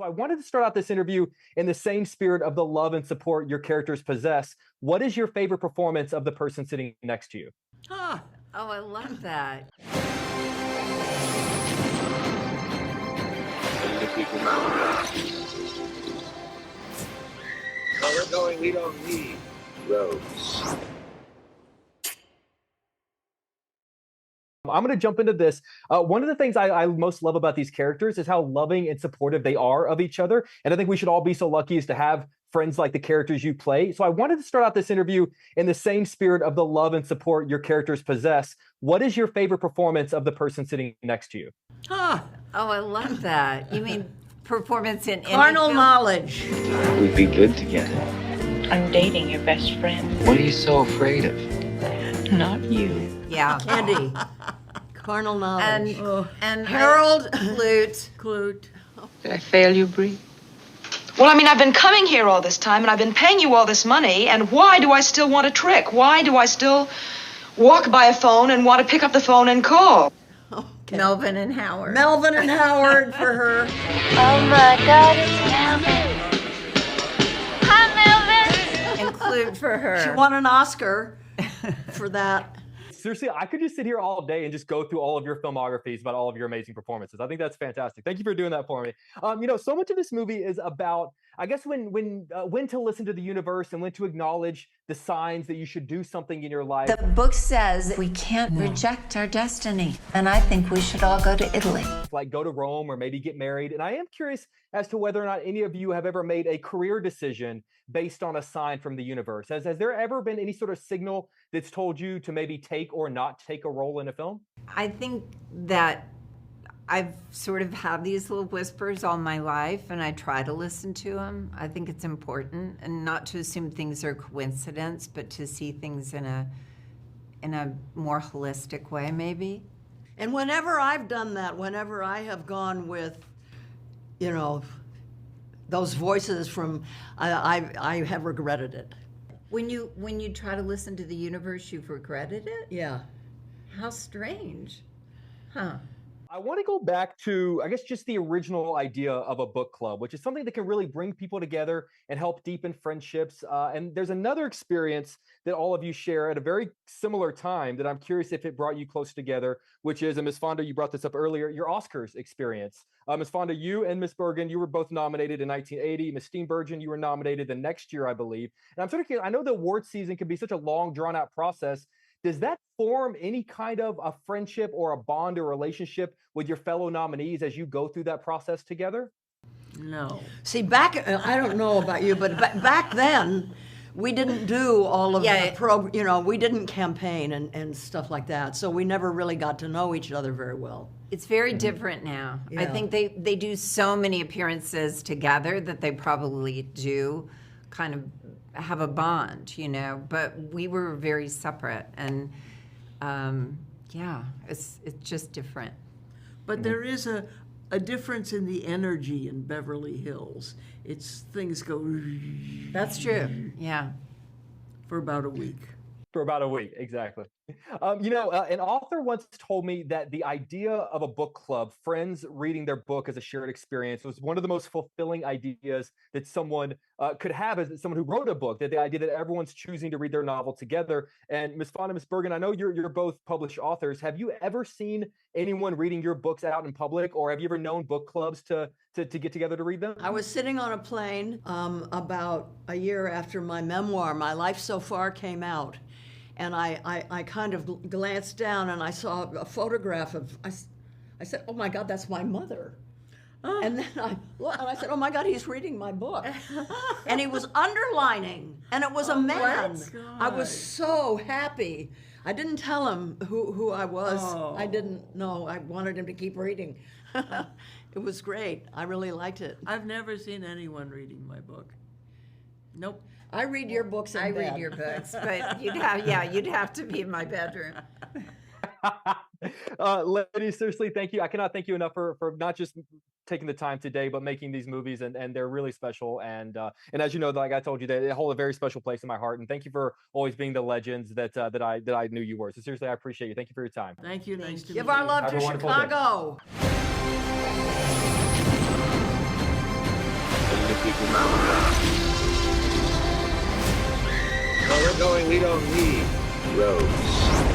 So I wanted to start out this interview in the same spirit of the love and support your characters possess. What is your favorite performance of the person sitting next to you? Oh, I love that. Where we're going, we don't need roads. I'm going to jump into this. One of the things I most love about these characters is how loving and supportive they are of each other. And I think we should all be so lucky as to have friends like the characters you play. So I wanted to start out this interview in the same spirit of the love and support your characters possess. What is your favorite performance of the person sitting next to you? Oh, I love that. You mean performance in carnal any film? knowledge. We'd be good together. I'm dating your best friend. What are you so afraid of? Not you. Yeah. Candy. Carnal knowledge. And Harold. Clute. Did I fail you, Bree? Well, I mean, I've been coming here all this time, and I've been paying you all this money, and why do I still want a trick? Why do I still walk by a phone and want to pick up the phone and call? Okay. Melvin and Howard. Melvin and Howard for her. Oh my God, it's Melvin. Hi, Melvin. And Clute for her. She won an Oscar for that. Seriously, I could just sit here all day and just go through all of your filmographies about all of your amazing performances. I think that's fantastic. Thank you for doing that for me. So much of this movie is about, I guess, when to listen to the universe and when to acknowledge the signs that you should do something in your life. The book says we can't reject our destiny, and I think we should all go to Italy. Like go to Rome or maybe get married. And I am curious as to whether or not any of you have ever made a career decision based on a sign from the universe. Has there ever been any sort of signal that's told you to maybe take or not take a role in a film? I think that I've sort of had these little whispers all my life, and I try to listen to them. I think it's important, and not to assume things are coincidence, but to see things in a more holistic way, maybe. And whenever I've done that, whenever I have gone with, those voices from, I have regretted it. When you try to listen to the universe, you've regretted it? Yeah. How strange. Huh. I want to go back to, I guess, just the original idea of a book club, which is something that can really bring people together and help deepen friendships. And there's another experience that all of you share at a very similar time that I'm curious if it brought you close together, which is, and Ms. Fonda, you brought this up earlier, your Oscars experience. Ms. Fonda, you and Ms. Bergen, you were both nominated in 1980. Ms. Steenburgen, you were nominated the next year, I believe. And I'm sort of curious, I know the award season can be such a long, drawn-out process. Does that form any kind of a friendship or a bond or relationship with your fellow nominees as you go through that process together? No. See, I don't know about you, but back then, we didn't do all of the we didn't campaign and stuff like that. So we never really got to know each other very well. It's very different now. Yeah. I think they do so many appearances together that they probably do kind of have a bond, but we were very separate, and it's just different. But there is a difference in the energy in Beverly Hills. Things go That's true. Yeah. For about a week. For about a week, exactly. An author once told me that the idea of a book club, friends reading their book as a shared experience, was one of the most fulfilling ideas that someone could have as someone who wrote a book, that the idea that everyone's choosing to read their novel together. And Ms. Fonda, Ms. Bergen, I know you're both published authors. Have you ever seen anyone reading your books out in public, or have you ever known book clubs to get together to read them? I was sitting on a plane about a year after my memoir, My Life So Far, came out. And I kind of glanced down and I saw a photograph of, I said, oh my God, that's my mother. Oh. And then I said, oh my God, he's reading my book. And he was underlining, and it was a man. I was so happy. I didn't tell him who I was. Oh. I didn't know. I wanted him to keep reading. It was great. I really liked it. I've never seen anyone reading my book. Nope. I read your books in bed. I read your books, but you'd have to be in my bedroom. Ladies, seriously, thank you. I cannot thank you enough for not just taking the time today, but making these movies, and they're really special. And as you know, like I told you, they hold a very special place in my heart. And thank you for always being the legends that I knew you were. So seriously, I appreciate you. Thank you for your time. Thank you. Nice to meet you. Give our love to Chicago. No, we're going. We don't need roads.